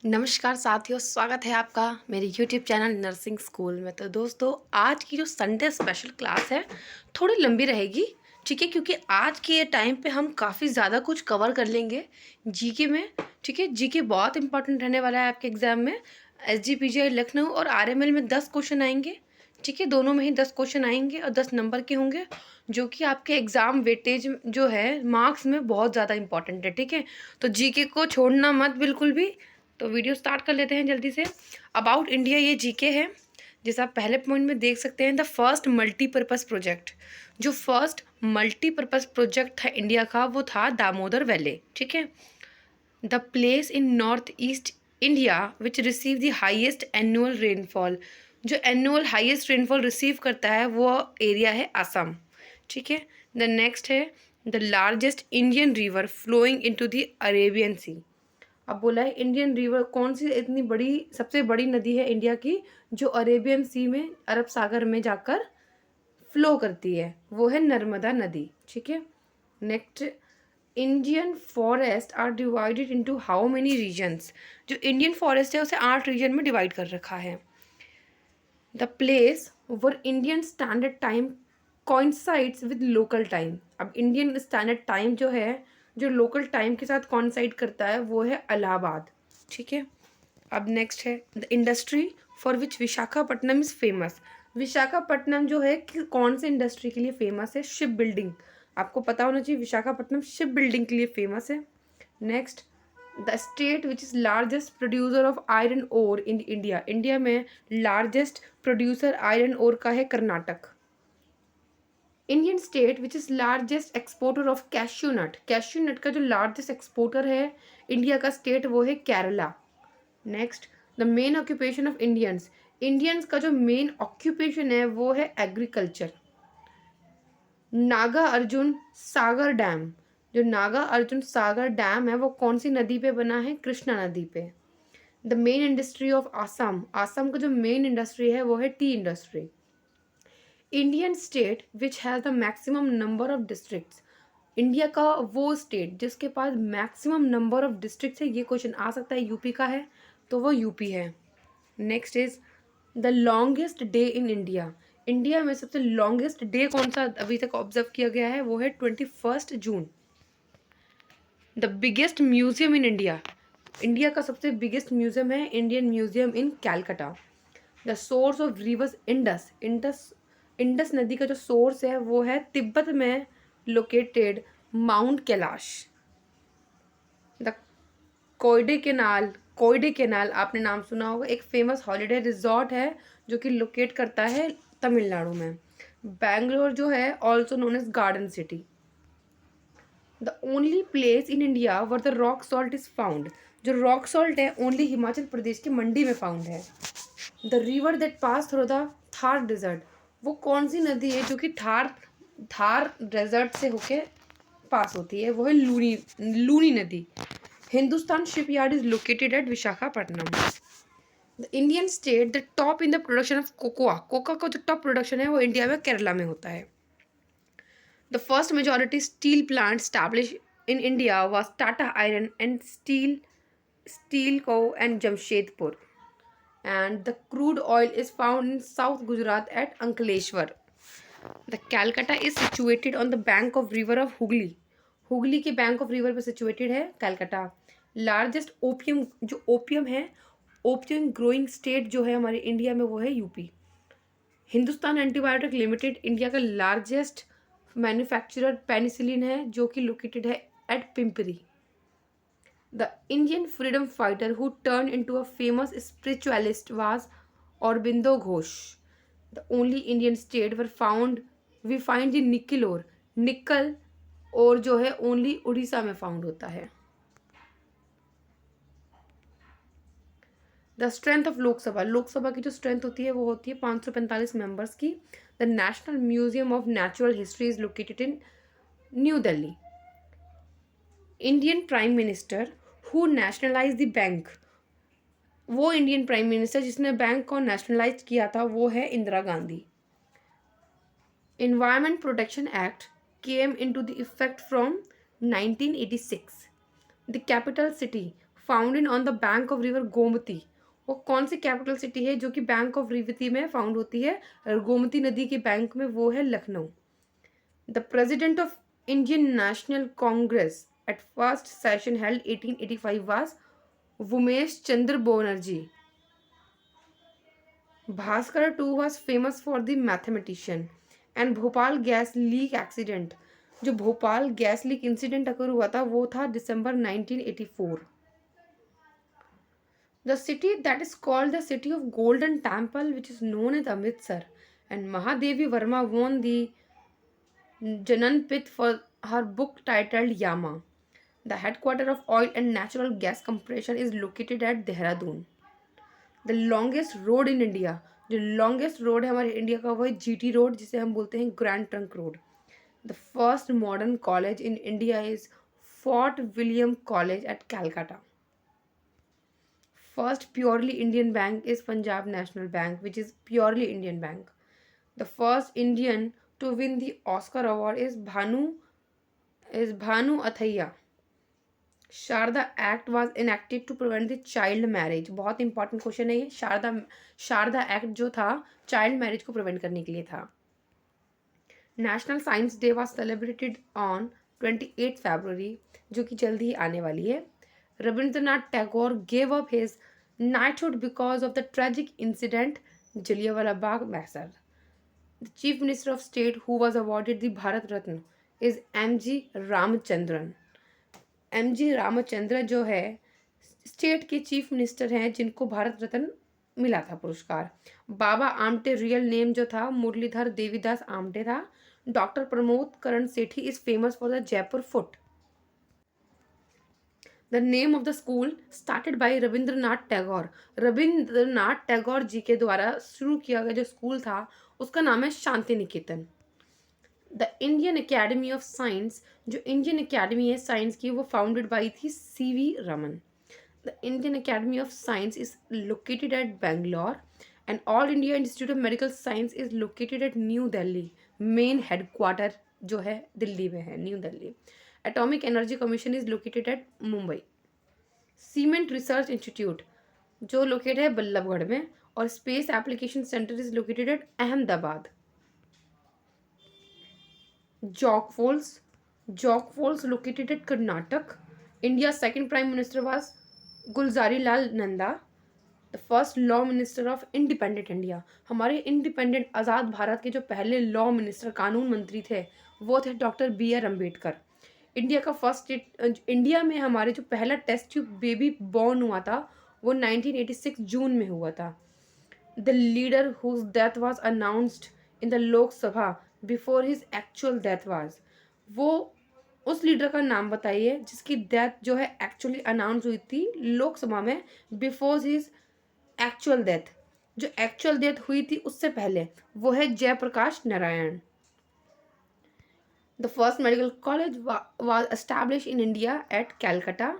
नमस्कार साथियों, स्वागत है आपका मेरे यूट्यूब चैनल नर्सिंग स्कूल में। तो दोस्तों, आज की जो संडे स्पेशल क्लास है थोड़ी लंबी रहेगी, ठीक है, क्योंकि आज के टाइम पे हम काफ़ी ज़्यादा कुछ कवर कर लेंगे जीके में। ठीक है, जीके बहुत इंपॉर्टेंट रहने वाला है आपके एग्जाम में। एसजीपीजीआई लखनऊ और आरएमएल में 10 क्वेश्चन आएंगे। ठीक है, दोनों में ही 10 क्वेश्चन आएंगे और 10 नंबर के होंगे, जो कि आपके एग्जाम वेटेज जो है मार्क्स में बहुत ज़्यादा इंपॉर्टेंट है। ठीक है, तो जीके को छोड़ना मत बिल्कुल भी। तो वीडियो स्टार्ट कर लेते हैं जल्दी से। अबाउट इंडिया ये जीके है। जैसा आप पहले पॉइंट में देख सकते हैं, द फर्स्ट मल्टीपर्पज़ प्रोजेक्ट। जो फर्स्ट मल्टीपर्पज़ प्रोजेक्ट था इंडिया का, वो था दामोदर वैली। ठीक है, the place in north east India which receive the highest annual rainfall. जो एनुअल हाइएस्ट रेनफॉल रिसीव करता है वो एरिया है असम। ठीक है, द नेक्स्ट है the largest Indian river flowing into the Arabian sea. अब बोला है इंडियन रिवर कौन सी इतनी बड़ी सबसे बड़ी नदी है इंडिया की जो अरेबियन सी में अरब सागर में जाकर फ्लो करती है, वो है नर्मदा नदी। ठीक है, next, Indian forest are divided into how many regions. जो इंडियन फॉरेस्ट है उसे 8 रीजन में डिवाइड कर रखा है। The place where Indian standard time coincides with local time. अब इंडियन स्टैंडर्ड टाइम जो है, जो लोकल टाइम के साथ कॉन्साइड करता है, वो है इलाहाबाद। ठीक है, अब नेक्स्ट है the industry for which Visakhapatnam is famous. Visakhapatnam जो है कि कौन से इंडस्ट्री के लिए फेमस है? Ship building. आपको पता होना चाहिए विशाखापट्टनम शिप बिल्डिंग के लिए फेमस है। Next, the state which is largest producer of iron ore in India. India में लार्जेस्ट प्रोड्यूसर आयरन ओर का है Karnataka. Indian state which is largest exporter of cashew nut. Cashew nut का जो largest exporter है India का state, वो है Kerala. Next, the main occupation of Indians. Indians का जो मेन ऑक्यूपेशन है वो है एग्रीकल्चर। नागा अर्जुन सागर डैम। जो नागा अर्जुन सागर डैम है वो कौन सी नदी पे बना है? कृष्णा नदी पे। The main industry of Assam. Assam का जो मेन इंडस्ट्री है वो है T industry. Indian state which has the maximum number of districts. India का वो स्टेट जिसके पास मैक्सिमम नंबर ऑफ डिस्ट्रिक्ट्स है, ये क्वेश्चन आ सकता है, यूपी का है तो वो यूपी है। Next is the longest day in India. India में सबसे लॉन्गेस्ट डे कौन सा अभी तक ऑब्जर्व किया गया है? वो है 21 June. The biggest museum in India. India का सबसे बिगेस्ट म्यूजियम है Indian museum in Calcutta. The source of rivers Indus. Indus Indus नदी का जो सोर्स है वो है तिब्बत में लोकेटेड माउंट कैलाश। द कोयडे कैनाल आपने नाम सुना होगा, एक फेमस हॉलीडे रिजॉर्ट है जो कि लोकेट करता है तमिलनाडु में। बैंगलोर जो है also known as garden city. The only place in India where the rock salt is found. जो रॉक सॉल्ट है ओनली हिमाचल प्रदेश की मंडी में फाउंड है। The river that pass through the Thar desert. वो कौन सी नदी है जो कि थार थार डेजर्ट से होके पास होती है? वो है लूनी लूनी नदी। Hindustan shipyard is located eight Visakhapatnam. The Indian state the top in the production of cocoa. Coca का जो टॉप प्रोडक्शन है वो इंडिया में केरला में होता है। The first majority steel plant establish in India was Tata iron and steel co and Jamshedpur. And the crude oil is found in South Gujarat at Ankleshwar. The Calcutta is situated on the bank of river of Hooghly. Hooghly के bank of river पे situated है Calcutta. Largest opium, जो opium है, opium growing state जो है हमारे India में वो है UP. Hindustan antibiotic limited India का लार्जेस्ट मैन्युफैक्चरर पेनिसिलिन है जो कि लोकेटेड है at Pimpri. The Indian freedom fighter who turned into a famous spiritualist was Aurobindo Ghosh. The only Indian state where we find the nickel ore. निकल और जो है only Orissa में फाउंड होता है। The strength of Lok Sabha. Lok Sabha की जो स्ट्रेंथ होती है वो होती है 545 मेंबर्स की। The national museum of natural history is located in new Delhi. Indian prime minister who nationalise the bank. वो इंडियन प्राइम मिनिस्टर जिसने बैंक को नेशनलाइज किया था वो है Indira Gandhi. Environment protection act came into the effect from 1986। The capital city founded on the bank of river Gomti. वो कौन सी capital city है जो कि बैंक ऑफ रिवती में फाउंड होती है, गोमती नदी के बैंक में? वो है Lucknow. The president of Indian National Congress at first session held 1885 was Umesh Chandra Banerjee. Bhaskar two was famous for the mathematician. And Bhopal gas leak accident, जो भोपाल गैस लीक इंसिडेंट अगर हुआ था वो था दिसंबर 1984। The city that is called the city of golden temple which is known as Amritsar. And Mahadevi Verma won the Jananpith for her book titled Yama. The headquarters of oil and natural gas compression is located at Dehradun. The longest road in India, जो longest road है हमारे India का वो है GT road, जिसे हम बोलते हैं grand trunk road. The first modern college in India is Fort William College at Calcutta. First purely Indian bank is Punjab national bank which is purely Indian bank. The first Indian to win the Oscar award is Bhanu Athaiya. Sharda act was enacted to prevent the child marriage. बहुत important question है ये। Sharda act जो था child marriage को prevent करने के लिए था। National science day was celebrated on 28 फरवरी, जो कि जल्द ही आने वाली है। Rabindranath Tagore gave up his knighthood because of the tragic incident Jallianwala Bagh masher. The chief minister of state who was awarded the Bharat Ratna is MG. Ramachandran. MG. Ramchandra जो है स्टेट के चीफ मिनिस्टर हैं जिनको भारत रत्न मिला था पुरस्कार। बाबा आमटे रियल नेम जो था मुरलीधर देवीदास आमटे था। Doctor Pramod Karan Sethi is famous for the Jaipur foot. The name of the school started by Rabindranath Tagore. Rabindranath Tagore ji के द्वारा शुरू किया गया जो स्कूल था उसका नाम है Shanti Niketan. The Indian academy of science, जो इंडियन अकेडमी है साइंस की, वो फाउंडेड बाई थी C V. Raman. The Indian academy of science is located at Bangalore and all India institute of medical science is located at new Delhi. Main headquarter जो है दिल्ली में है, new Delhi. Atomic energy commission is located at Mumbai. Cement research institute जो located है बल्लभगढ़ में, और space application centre is located eight Ahmedabad. Jog Falls located at Karnataka. India's second Prime Minister was Gulzari Lal Nanda, the first Law Minister of Independent India. हमारे independent आज़ाद भारत के जो पहले law minister कानून मंत्री थे वो थे डॉक्टर B.R. अम्बेडकर। इंडिया का इंडिया में हमारे जो पहला टेस्ट ट्यूब बेबी बॉर्न हुआ था वो 1986 जून में हुआ था। The leader whose death was announced in the Lok Sabha before his actual death was. वो उस लीडर का नाम बताइए जिसकी डेथ जो है एक्चुअली अनाउंस हुई थी लोकसभा में बिफोर हिज एक्चुअल डेथ। जो एक्चुअल डेथ हुई थी उससे पहले वो है Jayaprakash Narayan. The first medical college was establish in India at Calcutta.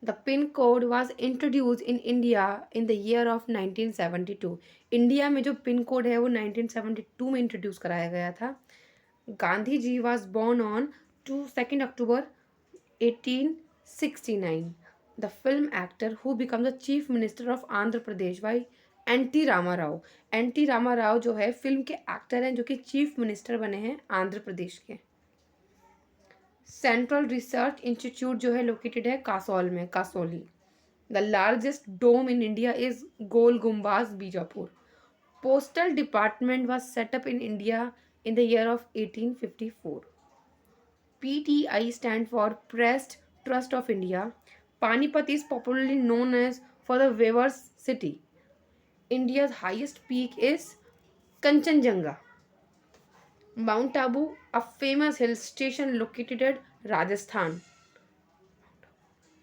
The pin code was introduce in India in the year of 1972। India में जो पिन कोड है वो 1972 में इंट्रोड्यूस कराया गया था। Gandhi ji was born on 2 October 1869। The film actor who become the chief minister of Andhra Pradesh by N T. Ramarao. N T. Ramarao जो है फिल्म के एक्टर हैं जो कि चीफ मिनिस्टर बने हैं आंध्र प्रदेश के। सेंट्रल रिसर्च इंस्टीट्यूट जो है लोकेटेड है कासौल में, Kasauli. The largest dome in India is Gol Gumbaz Bijapur. Postal department was set up in India in the year of 1854. PTI stand for Pressed Trust of India. Panipat is popularly known as for the Weaver's City. India's highest peak is Kanchenjunga. Mount Abu, a famous hill station located at Rajasthan.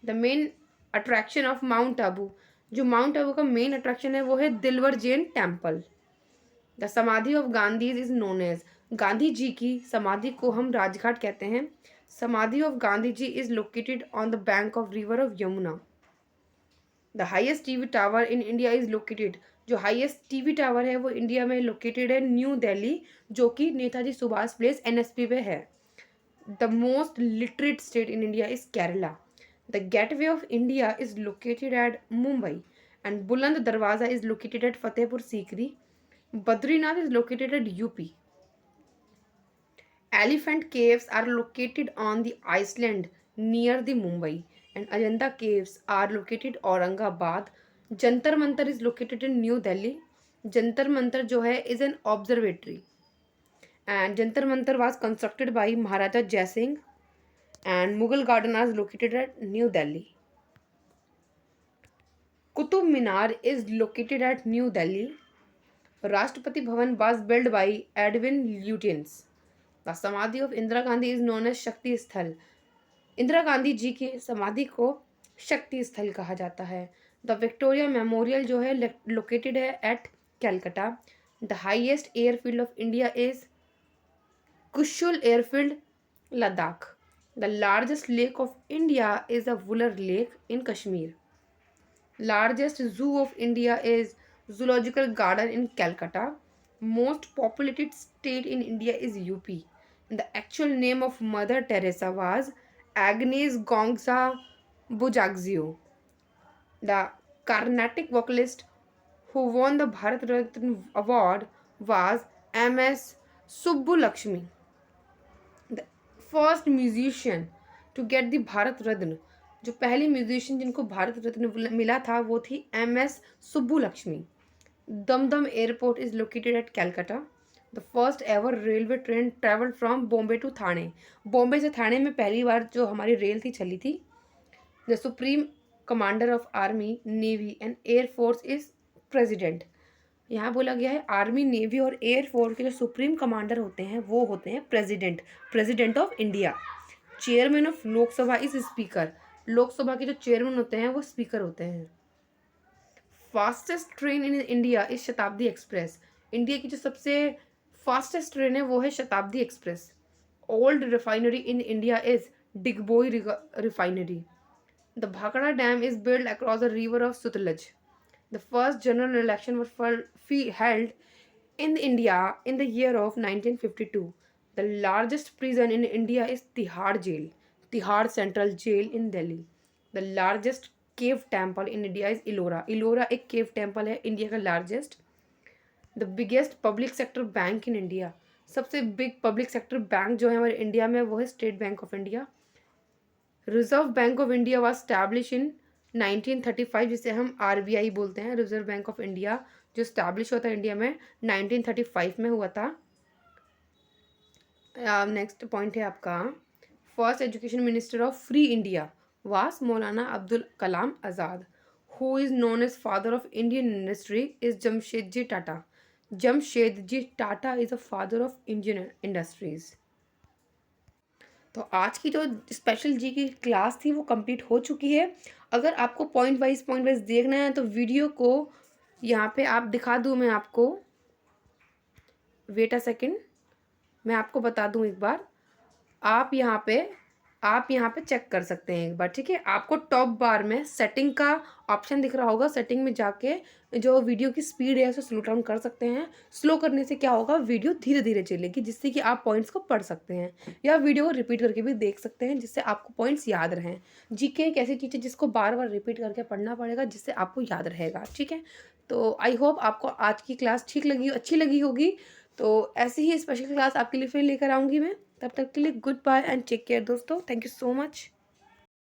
The main attraction of Mount Abu, जो mount Abu का main attraction है वो है Dilwara Jain temple. The samadhi of Gandhi is known as, Gandhi ji की समाधि को हम राजघाट कहते हैं। Samadhi of Gandhi ji is located on the bank of river of Yamuna. The highest TV tower in India is located, जो हाईएस्ट टीवी टावर है वो इंडिया में लोकेटेड है न्यू दिल्ली, जो कि नेताजी सुभाष प्लेस NSP पे है। The most literate state in India is Kerala. The Gateway of India is located at Mumbai, and Buland Darwaza is located at Fatehpur Sikri. Badrinath is located at UP. Elephant caves are located on the Iceland near the Mumbai, and Ajanta caves are located Aurangabad. Jantar Mantar is located in New Delhi. Jantar Mantar जो है is an observatory, and Jantar Mantar was constructed by Maharaja Jai Singh, and Mughal Garden is located at New Delhi. Qutub Minar is located at New Delhi. Rashtrapati Bhavan was built by Edwin Lutyens. The Samadhi of Indira Gandhi is known as Shakti Sthal. Indira Gandhi ji की समाधि को शक्ति स्थल कहा जाता है. The Victoria memorial जो है लोकेटेड है at Calcutta. The highest airfield of India is Kushul airfield, Ladakh. The largest lake of India is a Wular lake in Kashmir. Largest zoo of India is Zoological Garden in Calcutta. Most populated state in India is UP. And the actual name of Mother Teresa was Agnes Gongsa Bujaxio. The Carnatic vocalist who won the Bharat Ratna award was M.S. Subbulakshmi. The first musician to get the Bharat Ratna, जो पहली musician जिनको भारत रत्न मिला था वो थी M S. Subbulakshmi. Dumdum airport is located at Calcutta. The first ever railway train travelled from Bombay to Thane. Bombay से थाने में पहली बार जो हमारी रेल थी चली थी. The supreme commander of army, navy and air force is president. यहाँ बोला गया है आर्मी, नेवी और एयरफोर्स के जो सुप्रीम कमांडर होते हैं वो होते हैं president, president of India. Chairman of Lok Sabha is speaker. Lok Sabha के जो चेयरमैन होते हैं वो स्पीकर होते हैं. Fastest train in India is Shatabdi express. India की जो सबसे फास्टेस्ट ट्रेन है वो है Shatabdi express. Old refinery in India is Digboi refinery. The Bhakra dam is build across the river of Sutlej. The first general election was held in India in the year of 1952. The largest prison in India is Tihar Jail. Tihar Central Jail in Delhi. The largest cave temple in India is Ellora. Ellora एक cave temple है India का largest. The biggest public sector bank in India. सबसे big public sector bank जो है हमारे India में वो है State Bank of India. Reserve Bank of India was established in 1935, जिसे हम RBI बोलते हैं, Reserve Bank of India, जो establish हुआ था इंडिया में 1935 में हुआ था. नेक्स्ट पॉइंट है आपका first education minister of free India was Maulana Abdul Kalam Azad. Who is known as father of Indian industry is Jamshedji Tata. Jamshedji Tata is a father of Indian industries. तो आज की जो स्पेशल जी की क्लास थी वो कंप्लीट हो चुकी है. अगर आपको पॉइंट वाइज देखना है तो वीडियो को यहाँ पे आप दिखा दूँ मैं आपको. वेट अ सेकेंड, मैं आपको बता दूं एक बार. आप यहाँ पे चेक कर सकते हैं एक बार, ठीक है. आपको टॉप बार में सेटिंग का ऑप्शन दिख रहा होगा. सेटिंग में जाके जो वीडियो की स्पीड है उसे स्लो डाउन कर सकते हैं. स्लो करने से क्या होगा, वीडियो धीरे धीरे चलेगी जिससे कि आप पॉइंट्स को पढ़ सकते हैं, या वीडियो को रिपीट करके भी देख सकते हैं जिससे आपको पॉइंट्स याद रहें. जीके एक ऐसी चीज़ है जिसको बार बार रिपीट करके पढ़ना पड़ेगा जिससे आपको याद रहेगा, ठीक है. तो आई होप आपको आज की क्लास अच्छी लगी होगी. तो ऐसी ही स्पेशल क्लास आपके लिए फिर लेकर आऊँगी मैं. तब तक के लिए good bye and take care दोस्तों. Thank you so much.